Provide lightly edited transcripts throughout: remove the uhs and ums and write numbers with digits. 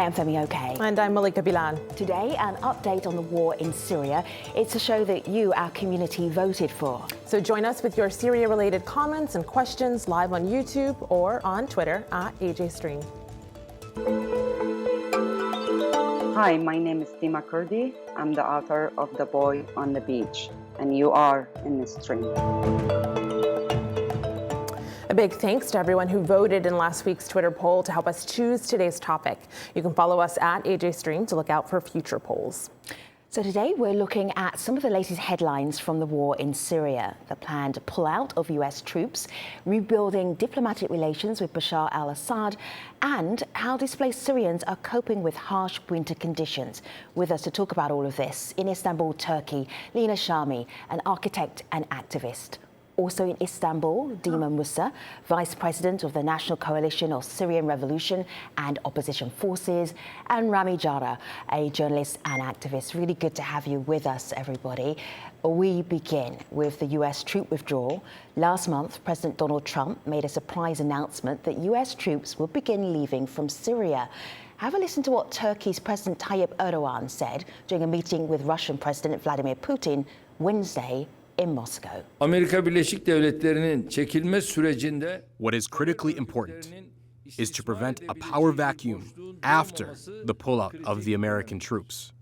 Hi, I'm Femi Okay. And I'm Malika Bilan. Today, an update on the war in Syria. It's a show that you, our community, voted for. So join us with your Syria-related comments and questions live on YouTube or on Twitter @AJStream. Hi, my name is Dima Kurdi. I'm the author of The Boy on the Beach, and you are in the stream. A big thanks to everyone who voted in last week's Twitter poll to help us choose today's topic. You can follow us @AJStream to look out for future polls. So today we're looking at some of the latest headlines from the war in Syria, the planned pullout of US troops, rebuilding diplomatic relations with Bashar al-Assad, and how displaced Syrians are coping with harsh winter conditions. With us to talk about all of this in Istanbul, Turkey, Lina Shami, an architect and activist. Also in Istanbul, Dima Musa, Vice President of the National Coalition of Syrian Revolution and Opposition Forces, and Rami Jara, a journalist and activist. Really good to have you with us, everybody. We begin with the US troop withdrawal. Last month, President Donald Trump made a surprise announcement that US troops will begin leaving from Syria. Have a listen to what Turkey's President Tayyip Erdogan said during a meeting with Russian President Vladimir Putin Wednesday in Moscow. Amerika Birleşik Devletleri'nin çekilme sürecinde What is critically important is to prevent a power vacuum after the pullout of the American troops.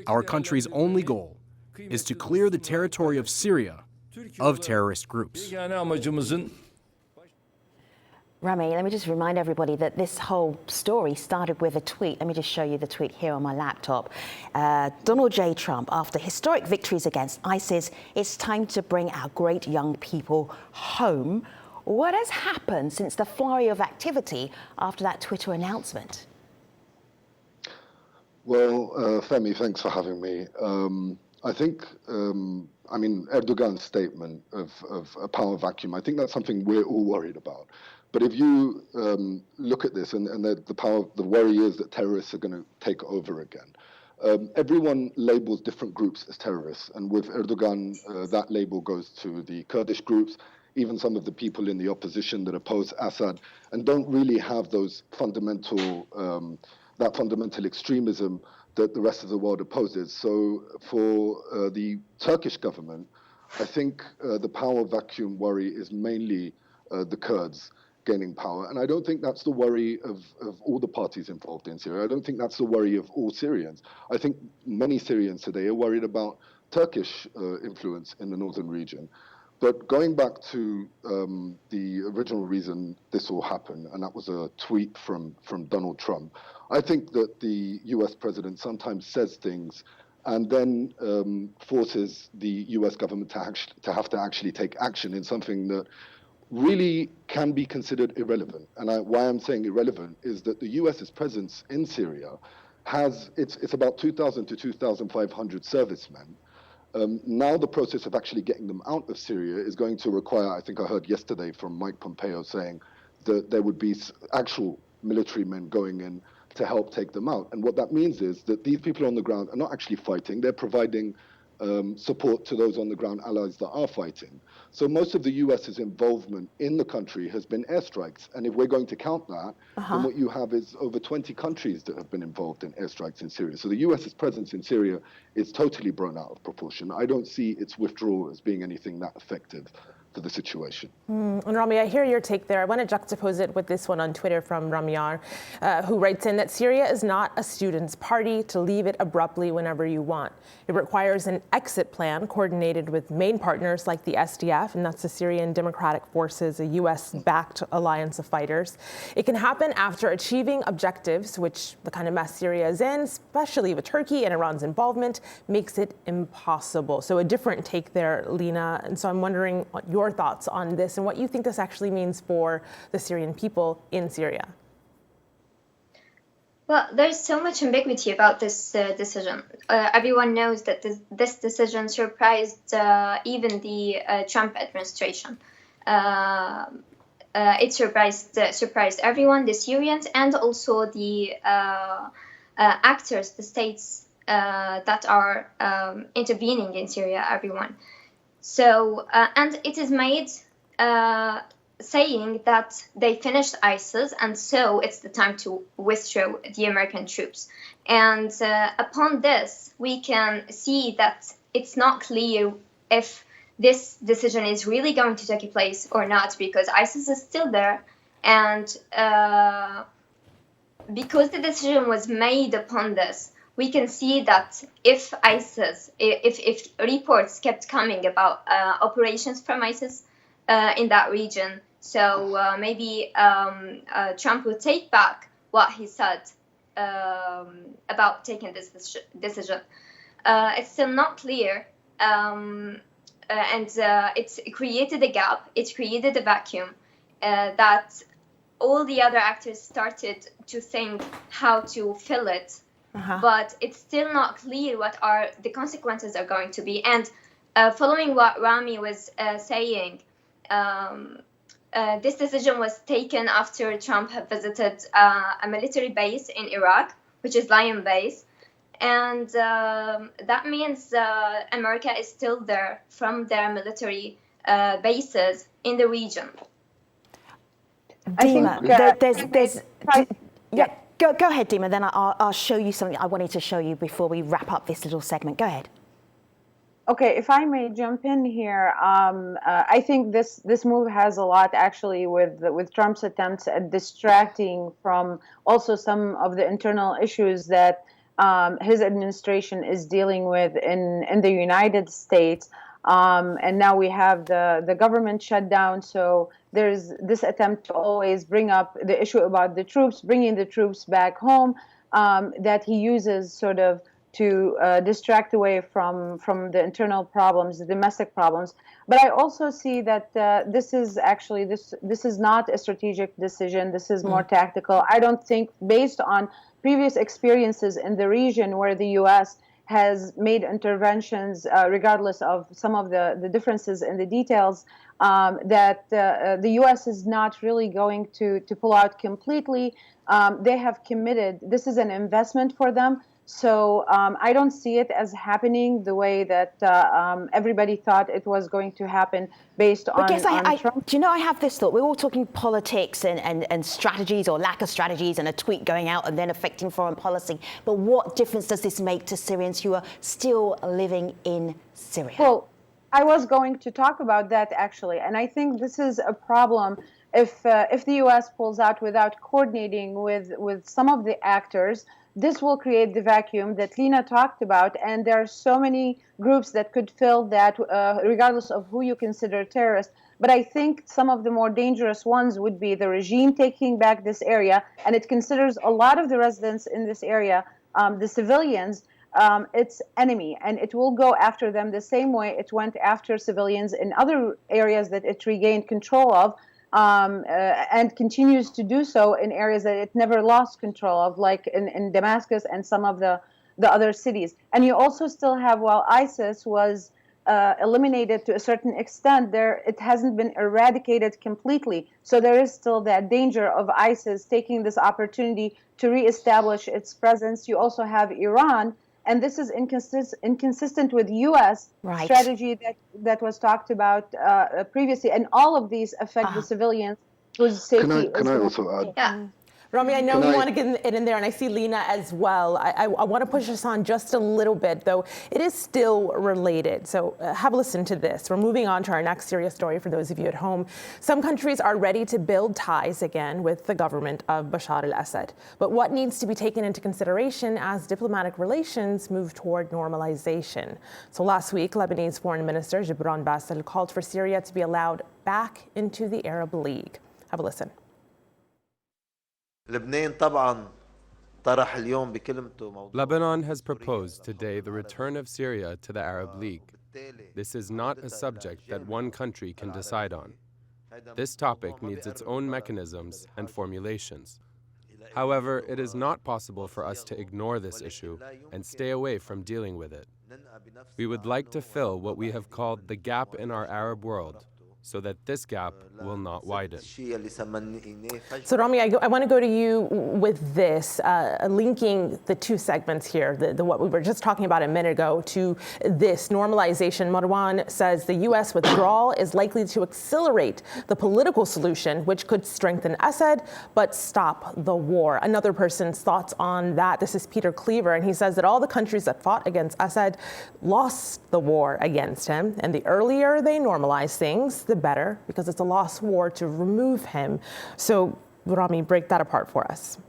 Our country's only goal is to clear the territory of Syria of terrorist groups. yani amacımızın Rami, let me just remind everybody that this whole story started with a tweet. Let me just show you the tweet here on my laptop. Donald J. Trump, after historic victories against ISIS, it's time to bring our great young people home. What has happened since the flurry of activity after that Twitter announcement? Well, Femi, thanks for having me. I think, Erdogan's statement of a power vacuum, I think that's something we're all worried about. But if you look at this, and the worry is that terrorists are going to take over again. Everyone labels different groups as terrorists, and with Erdogan, that label goes to the Kurdish groups, even some of the people in the opposition that oppose Assad, and don't really have those fundamental extremism that the rest of the world opposes. So for the Turkish government, I think the power vacuum worry is mainly the Kurds gaining power. And I don't think that's the worry of all the parties involved in Syria. I don't think that's the worry of all Syrians. I think many Syrians today are worried about Turkish influence in the northern region. But going back to the original reason this all happened, and that was a tweet from Donald Trump, I think that the US president sometimes says things and then forces the US government to have to actually take action in something that really can be considered irrelevant. And why I'm saying irrelevant is that the US's presence in Syria it's about 2,000 to 2,500 servicemen. Now the process of actually getting them out of Syria is going to require, I think I heard yesterday from Mike Pompeo saying that there would be actual military men going in to help take them out. And what that means is that these people on the ground are not actually fighting, they're providing support to those on the ground allies that are fighting. So most of the US's involvement in the country has been airstrikes. And if we're going to count that, then what you have is over 20 countries that have been involved in airstrikes in Syria. So the US's presence in Syria is totally blown out of proportion. I don't see its withdrawal as being anything that effective for the situation. And Rami, I hear your take there. I want to juxtapose it with this one on Twitter from Ramyar, who writes in that Syria is not a student's party to leave it abruptly whenever you want. It requires an exit plan coordinated with main partners like the SDF, and that's the Syrian Democratic Forces, a US-backed alliance of fighters. It can happen after achieving objectives, which the kind of mess Syria is in, especially with Turkey and Iran's involvement, makes it impossible. So a different take there, Lina. And so I'm wondering what your thoughts on this and what you think this actually means for the Syrian people in Syria. Well, there's so much ambiguity about this decision. Everyone knows that this decision surprised even the Trump administration. It surprised everyone, the Syrians, and also the actors, the states that are intervening in Syria, everyone. So, and it is made saying that they finished ISIS, and so it's the time to withdraw the American troops. And upon this, we can see that it's not clear if this decision is really going to take place or not, because ISIS is still there, and because the decision was made upon this, we can see that if ISIS, if reports kept coming about operations from ISIS in that region, so maybe Trump will take back what he said about taking this decision. It's still not clear, and it's created a gap, it created a vacuum that all the other actors started to think how to fill it. But it's still not clear what are the consequences are going to be. And following what Rami was saying, this decision was taken after Trump had visited a military base in Iraq, which is Lion Base. And that means America is still there from their military bases in the region. Dima, Go ahead, Dima, then I'll show you something I wanted to show you before we wrap up this little segment. Go ahead. Okay, if I may jump in here, I think this move has a lot actually with Trump's attempts at distracting from also some of the internal issues that his administration is dealing with in the United States. And now we have the government shutdown, so there's this attempt to always bring up the issue about the troops, bringing the troops back home, that he uses sort of to distract away from the internal problems, the domestic problems. But I also see that this is actually, this is not a strategic decision. This is more tactical. I don't think, based on previous experiences in the region where the U.S. has made interventions, regardless of some of the differences in the details, that the U.S. is not really going to pull out completely. They have committed. This is an investment for them. So I don't see it as happening the way that everybody thought it was going to happen based on Trump. Do you know, I have this thought. We're all talking politics and strategies or lack of strategies and a tweet going out and then affecting foreign policy. But what difference does this make to Syrians who are still living in Syria? Well, I was going to talk about that actually. And I think this is a problem if the U.S. pulls out without coordinating with some of the actors. This will create the vacuum that Lina talked about, and there are so many groups that could fill that, regardless of who you consider terrorist. But I think some of the more dangerous ones would be the regime taking back this area, and it considers a lot of the residents in this area, the civilians, its enemy, and it will go after them the same way it went after civilians in other areas that it regained control of. And continues to do so in areas that it never lost control of, like in Damascus and some of the other cities. And you also still have, while ISIS was eliminated to a certain extent, it hasn't been eradicated completely. So there is still that danger of ISIS taking this opportunity to reestablish its presence. You also have Iran. And this is inconsistent with U.S. strategy that was talked about previously. And all of these affect the civilians whose safety Can I also add? Yeah. Rami, I know you want to get it in there, and I see Lina as well. I want to push us on just a little bit, though it is still related. So have a listen to this. We're moving on to our next serious story for those of you at home. Some countries are ready to build ties again with the government of Bashar al-Assad. But what needs to be taken into consideration as diplomatic relations move toward normalization? So last week, Lebanese Foreign Minister Gibran Bassel called for Syria to be allowed back into the Arab League. Have a listen. Lebanon has proposed today the return of Syria to the Arab League. This is not a subject that one country can decide on. This topic needs its own mechanisms and formulations. However, it is not possible for us to ignore this issue and stay away from dealing with it. We would like to fill what we have called the gap in our Arab world so that this gap will not widen. So Rami, I want to go to you with this, linking the two segments here, what we were just talking about a minute ago, to this normalization. Marwan says the U.S. withdrawal is likely to accelerate the political solution, which could strengthen Assad, but stop the war. Another person's thoughts on that. This is Peter Cleaver, and he says that all the countries that fought against Assad lost the war against him, and the earlier they normalize things, the better, because it's a lost war to remove him. So, Rami, break that apart for us.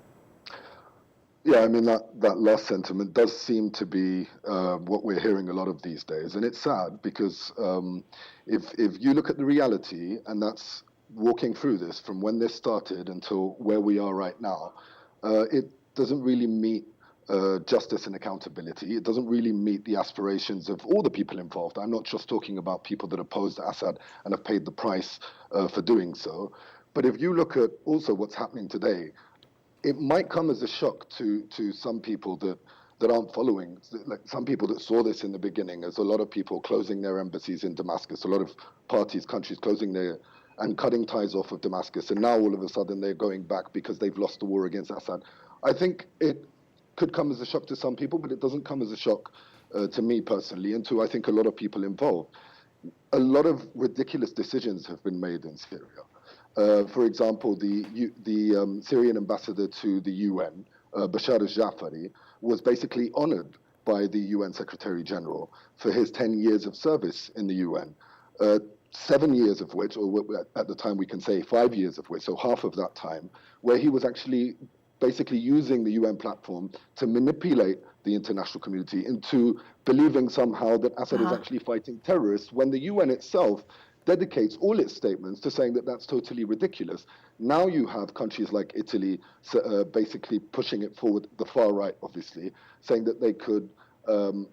Yeah, I mean, that last sentiment does seem to be what we're hearing a lot of these days. And it's sad because if you look at the reality, and that's walking through this from when this started until where we are right now, it doesn't really meet justice and accountability. It doesn't really meet the aspirations of all the people involved. I'm not just talking about people that opposed Assad and have paid the price for doing so. But if you look at also what's happening today, it might come as a shock to some people that aren't following, like some people that saw this in the beginning as a lot of people closing their embassies in Damascus, a lot of parties, countries closing their and cutting ties off of Damascus. And now all of a sudden they're going back because they've lost the war against Assad. I think it could come as a shock to some people, but it doesn't come as a shock to me personally and to, I think, a lot of people involved. A lot of ridiculous decisions have been made in Syria. For example, the Syrian ambassador to the UN, Bashar al-Jafari, was basically honored by the UN Secretary General for his 10 years of service in the UN. 7 years of which, or at the time we can say 5 years of which, so half of that time, where he was actually basically using the UN platform to manipulate the international community into believing somehow that Assad is actually fighting terrorists, when the UN itself dedicates all its statements to saying that that's totally ridiculous. Now you have countries like Italy basically pushing it forward, the far right obviously, saying that they could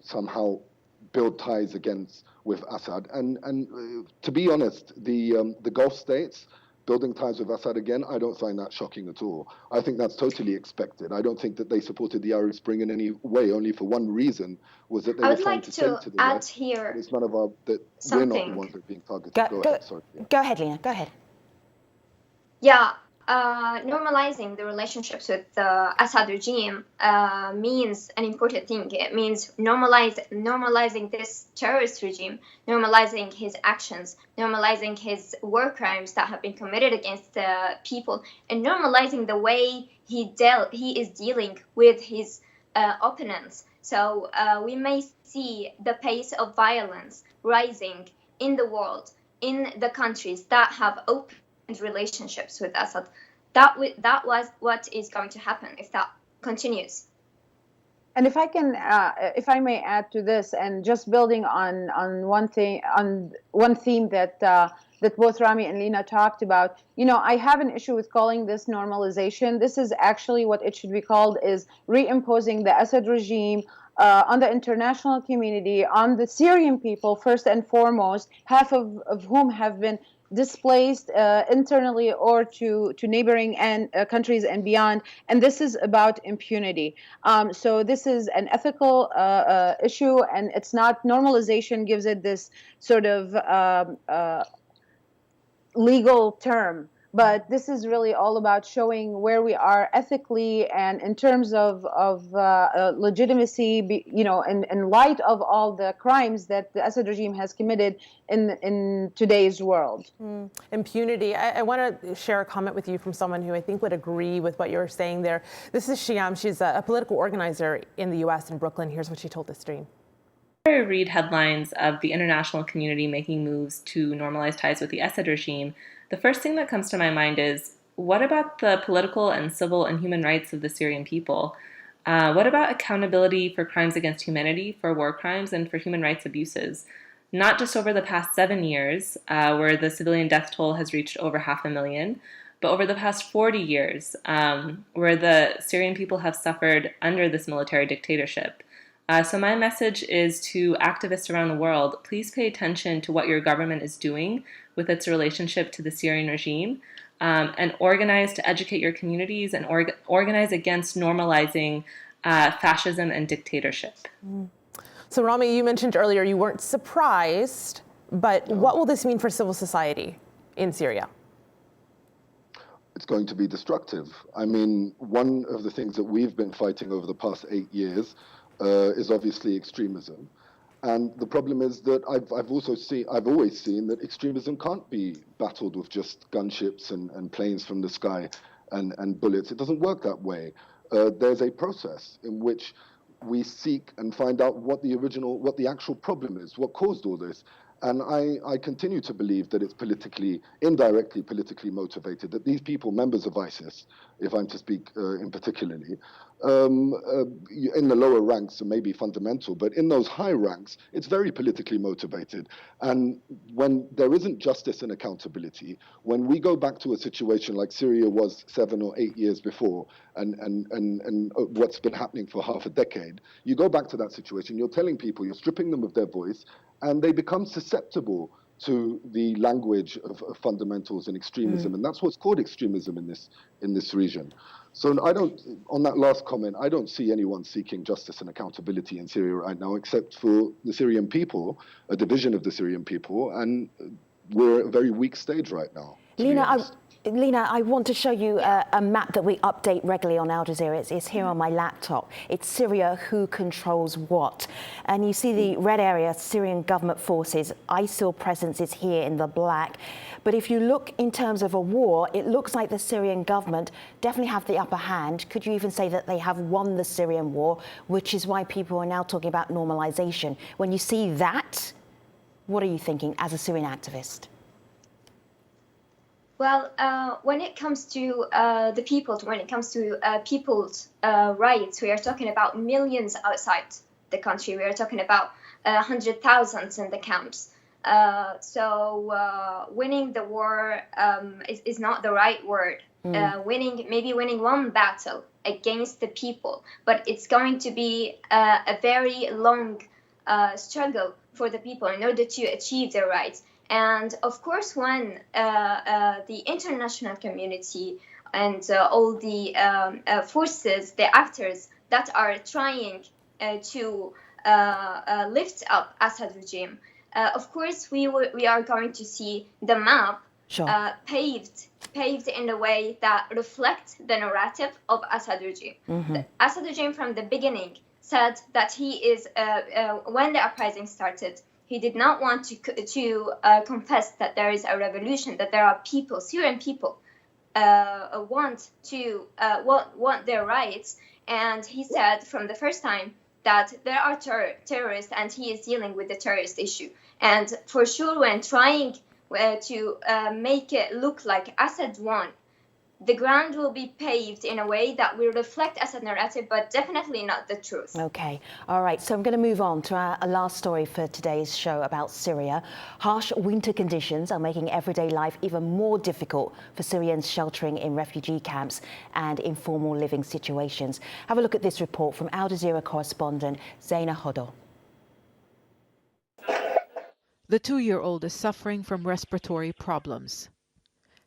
somehow build ties with Assad. And to be honest, the Gulf states building ties with Assad again, I don't find that shocking at all. I think that's totally expected. I don't think that they supported the Arab Spring in any way, only for one reason, was that they were trying to say to the West, here it's none of our, that we're not the ones that are being targeted. Go ahead, sorry. Yeah. Go ahead, Lena, go ahead. Yeah, normalizing the relationships with the Assad regime means an important thing. It means normalizing this terrorist regime, normalizing his actions, normalizing his war crimes that have been committed against the people, and normalizing the way he is dealing with his opponents. So we may see the pace of violence rising in the world, in the countries that have opened relationships with Assad. That was what is going to happen if that continues. And if I can, if I may add to this, and just building on one thing, on one theme that that both Rami and Lena talked about, you know, I have an issue with calling this normalization. This is actually what it should be called, is reimposing the Assad regime on the international community, on the Syrian people first and foremost, half of whom have been displaced internally or to neighboring countries and beyond. And this is about impunity. So this is an ethical issue, and it's not, normalization gives it this sort of legal term. But this is really all about showing where we are ethically and in terms of legitimacy, you know, in light of all the crimes that the Assad regime has committed in today's world. Impunity. I want to share a comment with you from someone who I think would agree with what you're saying there. This is Shyam. She's a political organizer in the U.S. in Brooklyn. Here's what she told the stream. I read headlines of the international community making moves to normalize ties with the Assad regime, the first thing that comes to my mind is, what about the political and civil and human rights of the Syrian people? What about accountability for crimes against humanity, for war crimes, and for human rights abuses? Not just over the past 7 years, where the civilian death toll has reached over 500,000, but over the past 40 years, where the Syrian people have suffered under this military dictatorship. So my message is to activists around the world, please pay attention to what your government is doing with its relationship to the Syrian regime, and organize to educate your communities and organize against normalizing fascism and dictatorship. So Rami, you mentioned earlier you weren't surprised But what will this mean for civil society in Syria? It's going to be destructive. I mean, one of the things that we've been fighting over the past 8 years is obviously extremism. And the problem is that I've always seen that extremism can't be battled with just gunships and planes from the sky and bullets. It doesn't work that way. There's a process in which we seek and find out what the actual problem is, what caused all this. And I continue to believe that it's indirectly politically motivated, that these people, members of ISIS, if I'm to speak in particularly, in the lower ranks are maybe fundamental, but in those high ranks, it's very politically motivated. And when there isn't justice and accountability, when we go back to a situation like Syria was 7 or 8 years before, and what's been happening for half a decade, you go back to that situation, you're telling people, you're stripping them of their voice, and they become susceptible to the language of fundamentals and extremism, and that's what's called extremism in this region. So on that last comment, I don't see anyone seeking justice and accountability in Syria right now, except for the Syrian people, a division of the Syrian people, and we're at a very weak stage right now. Lina, I want to show you a map that we update regularly on Al Jazeera. It's here on my laptop. It's Syria, who controls what? And you see the red area, Syrian government forces. ISIL presence is here in the black. But if you look in terms of a war, it looks like the Syrian government definitely have the upper hand. Could you even say that they have won the Syrian war, which is why people are now talking about normalisation? When you see that, what are you thinking as a Syrian activist? Well, when it comes to the people, when it comes to people's rights, we are talking about millions outside the country. We are talking about 100,000 in the camps. So winning the war is not the right word. Maybe winning one battle against the people, but it's going to be a very long struggle for the people in order to achieve their rights. And of course, when the international community and all the forces, the actors that are trying to lift up Assad regime, of course, we are going to see the map paved in a way that reflects the narrative of Assad regime. The Assad regime from the beginning said that he is, when the uprising started, he did not want to confess that there is a revolution, that there are people, Syrian people, want their rights. And he said from the first time that there are terrorists, and he is dealing with the terrorist issue. And for sure, when trying to make it look like Assad won, the ground will be paved in a way that will reflect Assad narrative, but definitely not the truth. Okay, all right. So I'm going to move on to our last story for today's show about Syria. Harsh winter conditions are making everyday life even more difficult for Syrians sheltering in refugee camps and informal living situations. Have a look at this report from Al Jazeera correspondent Zaina Hodo. The 2-year-old is suffering from respiratory problems.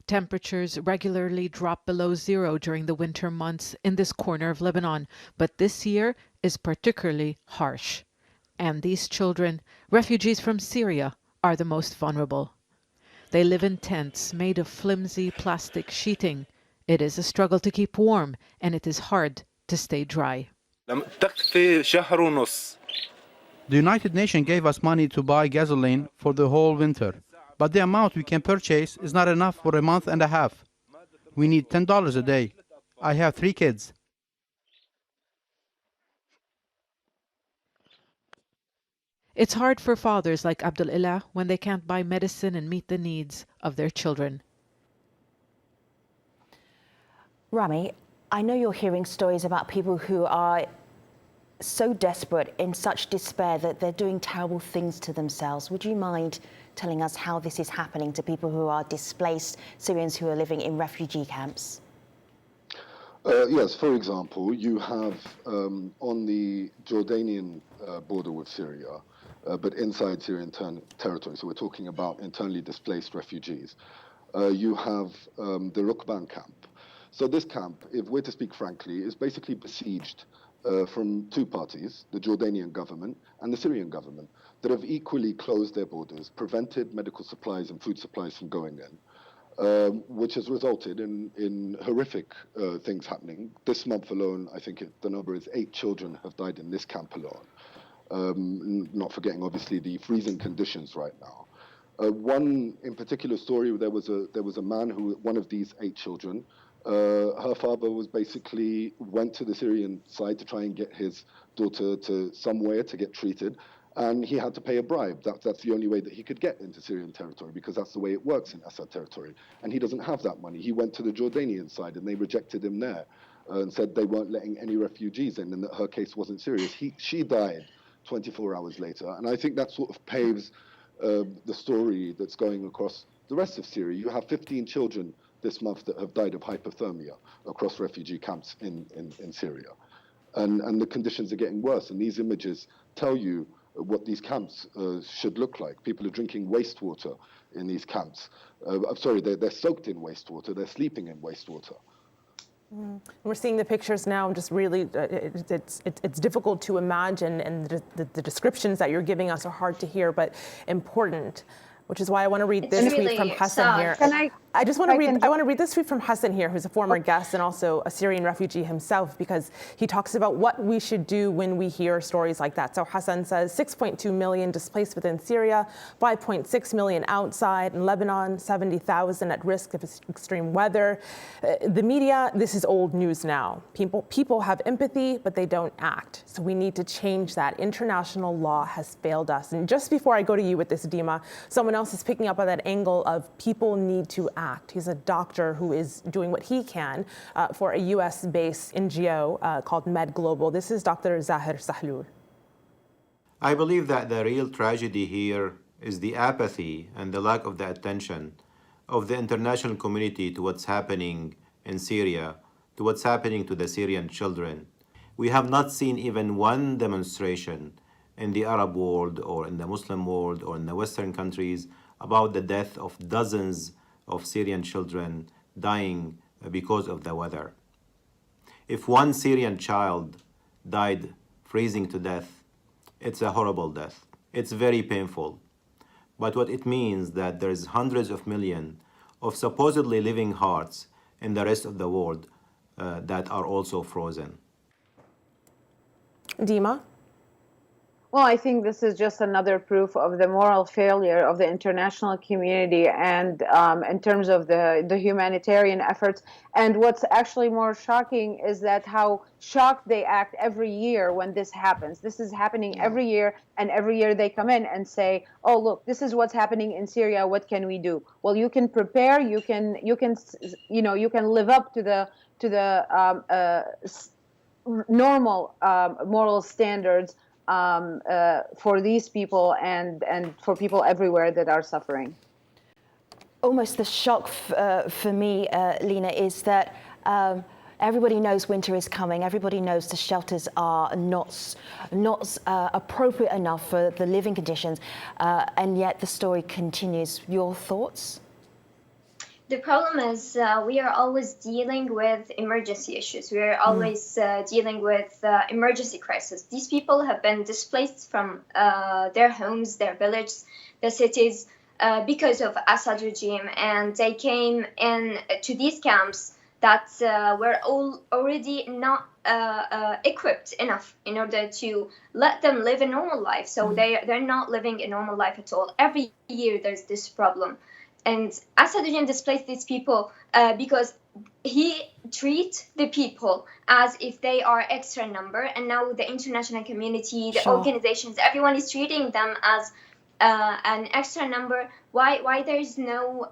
Temperatures regularly drop below zero during the winter months in this corner of Lebanon, but this year is particularly harsh. And these children, refugees from Syria, are the most vulnerable. They live in tents made of flimsy plastic sheeting. It is a struggle to keep warm, and it is hard to stay dry. The United Nations gave us money to buy gasoline for the whole winter. But the amount we can purchase is not enough for a month and a half. We need $10 a day. I have 3 kids. It's hard for fathers like Abdul Ilah when they can't buy medicine and meet the needs of their children. Rami, I know you're hearing stories about people who are so desperate, in such despair, that they're doing terrible things to themselves. Would you mind telling us how this is happening to people who are displaced Syrians who are living in refugee camps? Yes, for example, you have on the Jordanian border with Syria, but inside Syrian territory, so we're talking about internally displaced refugees, you have the Rukban camp. So this camp, if we're to speak frankly, is basically besieged from two parties, the Jordanian government and the Syrian government, that have equally closed their borders, prevented medical supplies and food supplies from going in, which has resulted in horrific things happening. This month alone, I think the number is 8 children have died in this camp alone, not forgetting obviously the freezing conditions right now. One in particular story, there was a man who, one of these 8 children, her father was basically went to the Syrian side to try and get his daughter to somewhere to get treated, and he had to pay a bribe. That's the only way that he could get into Syrian territory, because that's the way it works in Assad territory. And he doesn't have that money. He went to the Jordanian side, and they rejected him there and said they weren't letting any refugees in, and that her case wasn't serious. She died 24 hours later, and I think that sort of paves the story that's going across the rest of Syria. You have 15 children this month that have died of hypothermia across refugee camps in Syria. And the conditions are getting worse. And these images tell you what these camps should look like. People are drinking wastewater in these camps. I'm sorry, they're soaked in wastewater. They're sleeping in wastewater. We're seeing the pictures now, just really, it's difficult to imagine, and the descriptions that you're giving us are hard to hear, but important. Which is why I want to read this tweet from Hassan here. I want to read this tweet from Hassan here, who's a former guest and also a Syrian refugee himself, because he talks about what we should do when we hear stories like that. So Hassan says 6.2 million displaced within Syria, 5.6 million outside. In Lebanon, 70,000 at risk of extreme weather. The media, this is old news now. People have empathy, but they don't act. So we need to change that. International law has failed us. And just before I go to you with this, Dima, someone else is picking up on that angle of people need to act. He's a doctor who is doing what he can for a US-based NGO called Med Global. This is Dr. Zahir Sahlul. I believe that the real tragedy here is the apathy and the lack of the attention of the international community to what's happening in Syria, to what's happening to the Syrian children. We have not seen even one demonstration in the Arab world or in the Muslim world or in the Western countries about the death of dozens of Syrian children dying because of the weather. If one Syrian child died freezing to death, it's a horrible death. It's very painful. But what it means that there's hundreds of millions of supposedly living hearts in the rest of the world that are also frozen. Dima? Well, I think this is just another proof of the moral failure of the international community and in terms of the humanitarian efforts. And what's actually more shocking is that how shocked they act every year when this happens. This is happening every year, and every year they come in and say, "Oh, look, this is what's happening in Syria. What can we do?" Well, you can prepare. You can live up to the normal moral standards for these people and for people everywhere that are suffering. Almost the shock for me, Lina, is that everybody knows winter is coming. Everybody knows the shelters are not appropriate enough for the living conditions, and yet the story continues. Your thoughts? The problem is we are always dealing with emergency issues. We are always dealing with emergency crisis. These people have been displaced from their homes, their villages, their cities because of Assad regime, and they came in to these camps that were already not equipped enough in order to let them live a normal life. So they're not living a normal life at all. Every year there's this problem. And Assad regime displaced these people because he treats the people as if they are extra number. And now the international community, the organizations, everyone is treating them as an extra number. Why there's no,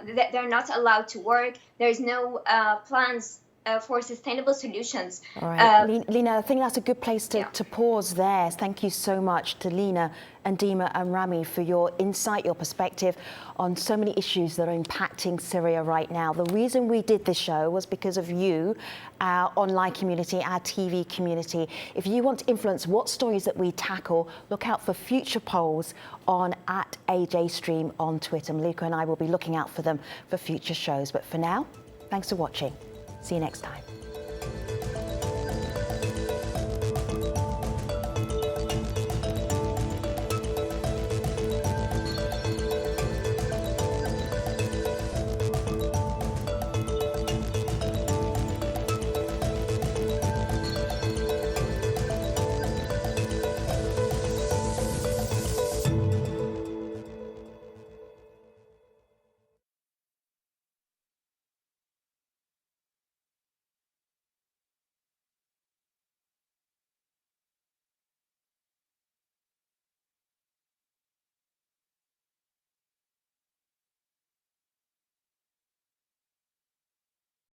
they're not allowed to work. There's no plans for sustainable solutions. All right, Lina, I think that's a good place to pause there. Thank you so much to Lina and Dima and Rami for your insight, your perspective on so many issues that are impacting Syria right now. The reason we did this show was because of you, our online community, our TV community. If you want to influence what stories that we tackle, look out for future polls on @AJStream on Twitter. Malika and I will be looking out for them for future shows. But for now, thanks for watching. See you next time.